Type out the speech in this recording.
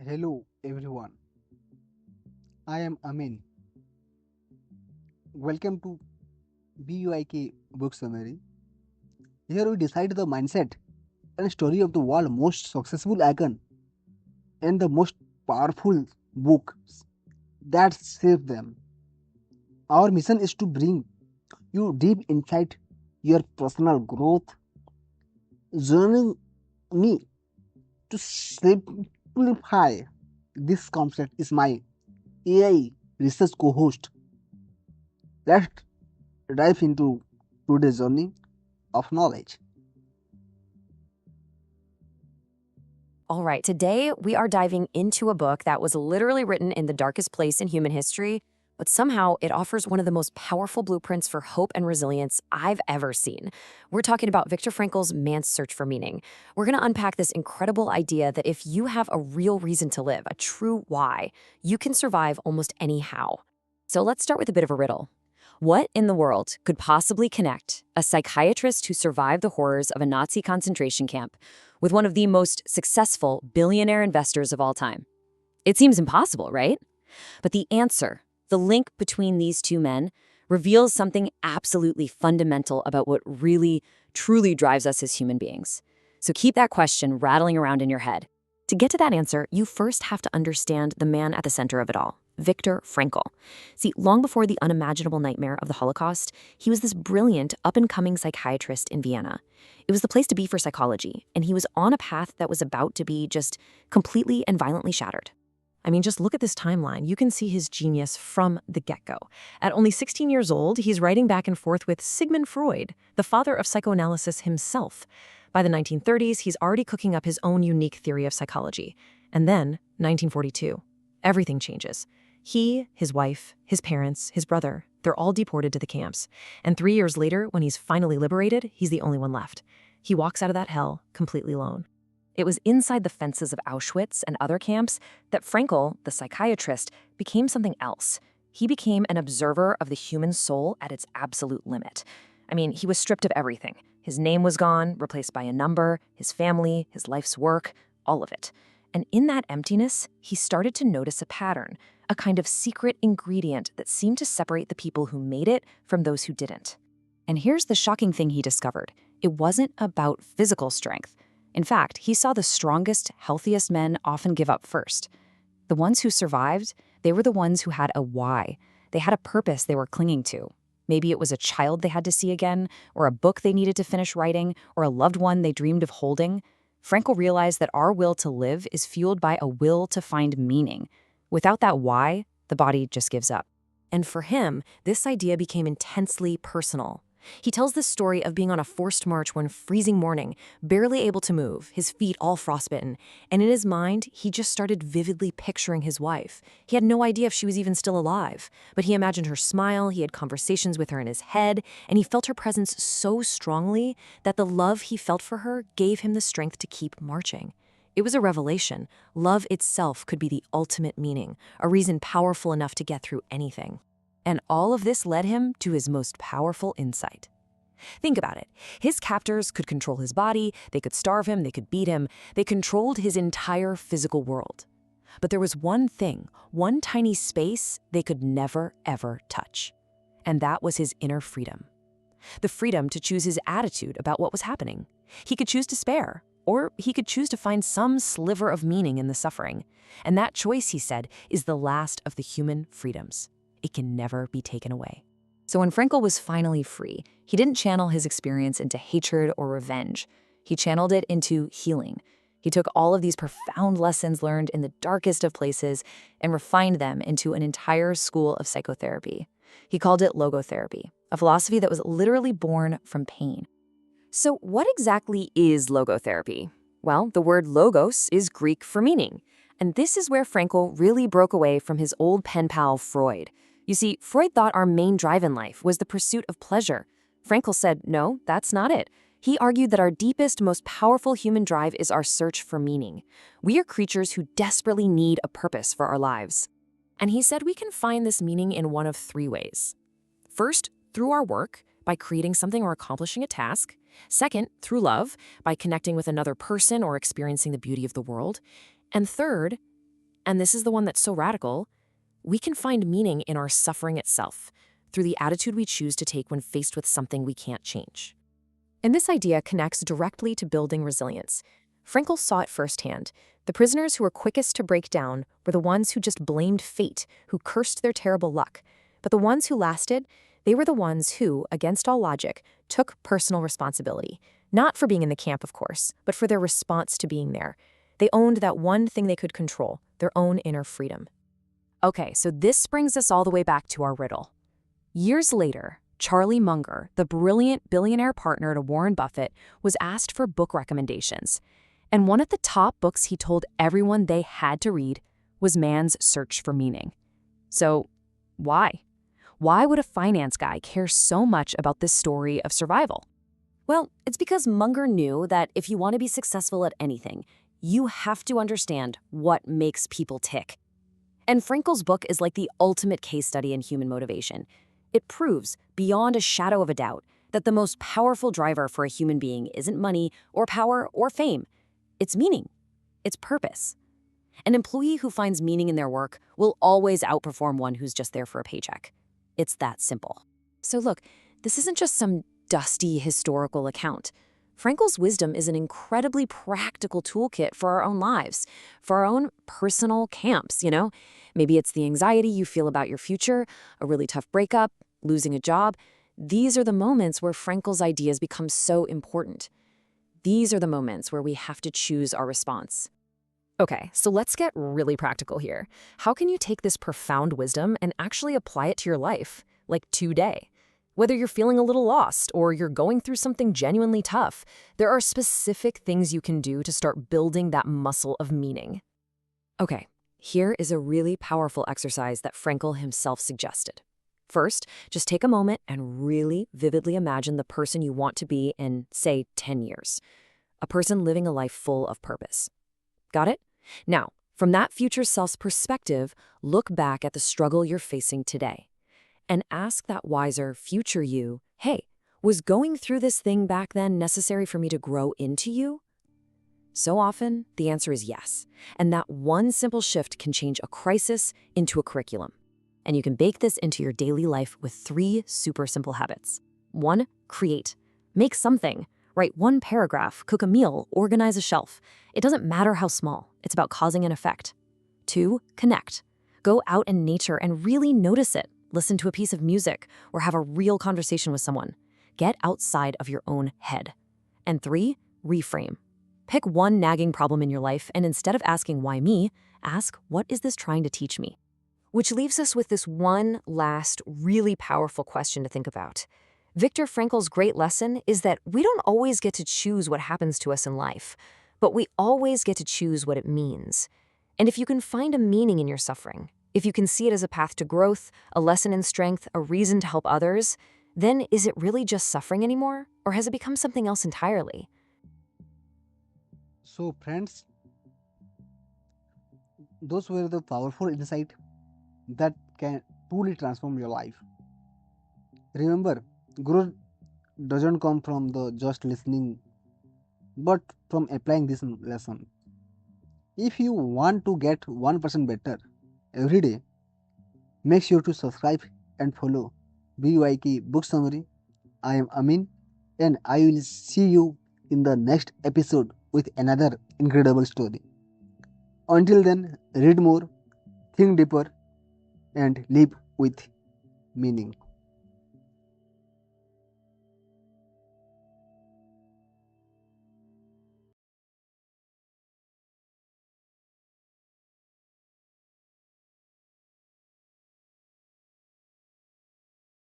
Hello everyone, I am Amin. Welcome to BYK Book Summary. Here we decide the mindset and story of the world's most successful icon and the most powerful books that saved them. Our mission is to bring you deep insight, your personal growth, joining me to simplify this concept is my AI research co-host. Let's dive into today's journey of knowledge. All right, today we are diving into a book that was literally written in the darkest place in human history, but somehow it offers one of the most powerful blueprints for hope and resilience I've ever seen. We're talking about Viktor Frankl's Man's Search for Meaning. We're going to unpack this incredible idea that if you have a real reason to live, a true why, you can survive almost anyhow. So let's start with a bit of a riddle. What in the world could possibly connect a psychiatrist who survived the horrors of a Nazi concentration camp with one of the most successful billionaire investors of all time? It seems impossible, right? But the answer, the link between these two men, reveals something absolutely fundamental about what really, truly drives us as human beings. So keep that question rattling around in your head. To get to that answer, you first have to understand the man at the center of it all, Viktor Frankl. See, long before the unimaginable nightmare of the Holocaust, he was this brilliant, up-and-coming psychiatrist in Vienna. It was the place to be for psychology, and he was on a path that was about to be just completely and violently shattered. I mean, just look at this timeline. You can see his genius from the get-go. At only 16 years old, he's writing back and forth with Sigmund Freud, the father of psychoanalysis himself. By the 1930s, he's already cooking up his own unique theory of psychology. And then, 1942, everything changes. He, his wife, his parents, his brother, they're all deported to the camps. And 3 years later, when he's finally liberated, he's the only one left. He walks out of that hell completely alone. It was inside the fences of Auschwitz and other camps that Frankl, the psychiatrist, became something else. He became an observer of the human soul at its absolute limit. I mean, he was stripped of everything. His name was gone, replaced by a number, his family, his life's work, all of it. And in that emptiness, he started to notice a pattern, a kind of secret ingredient that seemed to separate the people who made it from those who didn't. And here's the shocking thing he discovered. It wasn't about physical strength. In fact, he saw the strongest, healthiest men often give up first. The ones who survived, they were the ones who had a why. They had a purpose they were clinging to. Maybe it was a child they had to see again, or a book they needed to finish writing, or a loved one they dreamed of holding. Frankl realized that our will to live is fueled by a will to find meaning. Without that why, the body just gives up. And for him, this idea became intensely personal. He tells this story of being on a forced march one freezing morning, barely able to move, his feet all frostbitten, and in his mind, he just started vividly picturing his wife. He had no idea if she was even still alive, but he imagined her smile, he had conversations with her in his head, and he felt her presence so strongly that the love he felt for her gave him the strength to keep marching. It was a revelation. Love itself could be the ultimate meaning, a reason powerful enough to get through anything. And all of this led him to his most powerful insight. Think about it. His captors could control his body, they could starve him, they could beat him, they controlled his entire physical world. But there was one thing, one tiny space they could never, ever touch. And that was his inner freedom. The freedom to choose his attitude about what was happening. He could choose despair, or he could choose to find some sliver of meaning in the suffering. And that choice, he said, is the last of the human freedoms. It can never be taken away. So when Frankl was finally free, he didn't channel his experience into hatred or revenge. He channeled it into healing. He took all of these profound lessons learned in the darkest of places and refined them into an entire school of psychotherapy. He called it logotherapy, a philosophy that was literally born from pain. So what exactly is logotherapy? Well, the word logos is Greek for meaning. And this is where Frankl really broke away from his old pen pal Freud. You see, Freud thought our main drive in life was the pursuit of pleasure. Frankl said, no, that's not it. He argued that our deepest, most powerful human drive is our search for meaning. We are creatures who desperately need a purpose for our lives. And he said we can find this meaning in one of three ways. First, through our work, by creating something or accomplishing a task. Second, through love, by connecting with another person or experiencing the beauty of the world. And third, and this is the one that's so radical, we can find meaning in our suffering itself, through the attitude we choose to take when faced with something we can't change. And this idea connects directly to building resilience. Frankl saw it firsthand. The prisoners who were quickest to break down were the ones who just blamed fate, who cursed their terrible luck. But the ones who lasted, they were the ones who, against all logic, took personal responsibility. Not for being in the camp, of course, but for their response to being there. They owned that one thing they could control, their own inner freedom. Okay, so this brings us all the way back to our riddle. Years later, Charlie Munger, the brilliant billionaire partner to Warren Buffett, was asked for book recommendations. And one of the top books he told everyone they had to read was Man's Search for Meaning. So, why? Why would a finance guy care so much about this story of survival? Well, it's because Munger knew that if you want to be successful at anything, you have to understand what makes people tick. And Frankl's book is like the ultimate case study in human motivation. It proves, beyond a shadow of a doubt, that the most powerful driver for a human being isn't money or power or fame. It's meaning. It's purpose. An employee who finds meaning in their work will always outperform one who's just there for a paycheck. It's that simple. So look, this isn't just some dusty historical account. Frankl's wisdom is an incredibly practical toolkit for our own lives, for our own personal camps, you know? Maybe it's the anxiety you feel about your future, a really tough breakup, losing a job. These are the moments where Frankl's ideas become so important. These are the moments where we have to choose our response. Okay, so let's get really practical here. How can you take this profound wisdom and actually apply it to your life, like today? Whether you're feeling a little lost or you're going through something genuinely tough, there are specific things you can do to start building that muscle of meaning. Okay, here is a really powerful exercise that Frankl himself suggested. First, just take a moment and really vividly imagine the person you want to be in, say, 10 years. A person living a life full of purpose. Got it? Now, from that future self's perspective, look back at the struggle you're facing today. And ask that wiser future you, hey, was going through this thing back then necessary for me to grow into you? So often, the answer is yes. And that one simple shift can change a crisis into a curriculum. And you can bake this into your daily life with 3 super simple habits. 1, create. Make something. Write 1 paragraph, cook a meal, organize a shelf. It doesn't matter how small. It's about causing an effect. 2, connect. Go out in nature and really notice it. Listen to a piece of music or have a real conversation with someone. Get outside of your own head. And 3, reframe. Pick one nagging problem in your life and instead of asking why me, ask what is this trying to teach me? Which leaves us with this one last really powerful question to think about. Viktor Frankl's great lesson is that we don't always get to choose what happens to us in life, but we always get to choose what it means. And if you can find a meaning in your suffering, if you can see it as a path to growth, a lesson in strength, a reason to help others, then is it really just suffering anymore? Or has it become something else entirely? So, friends, those were the powerful insight that can truly transform your life. Remember, growth doesn't come from the just listening, but from applying this lesson. If you want to get 1% better every day, make sure to subscribe and follow BYK Book Summary. I am Amin, and I will see you in the next episode with another incredible story. Until then, read more, think deeper, and live with meaning.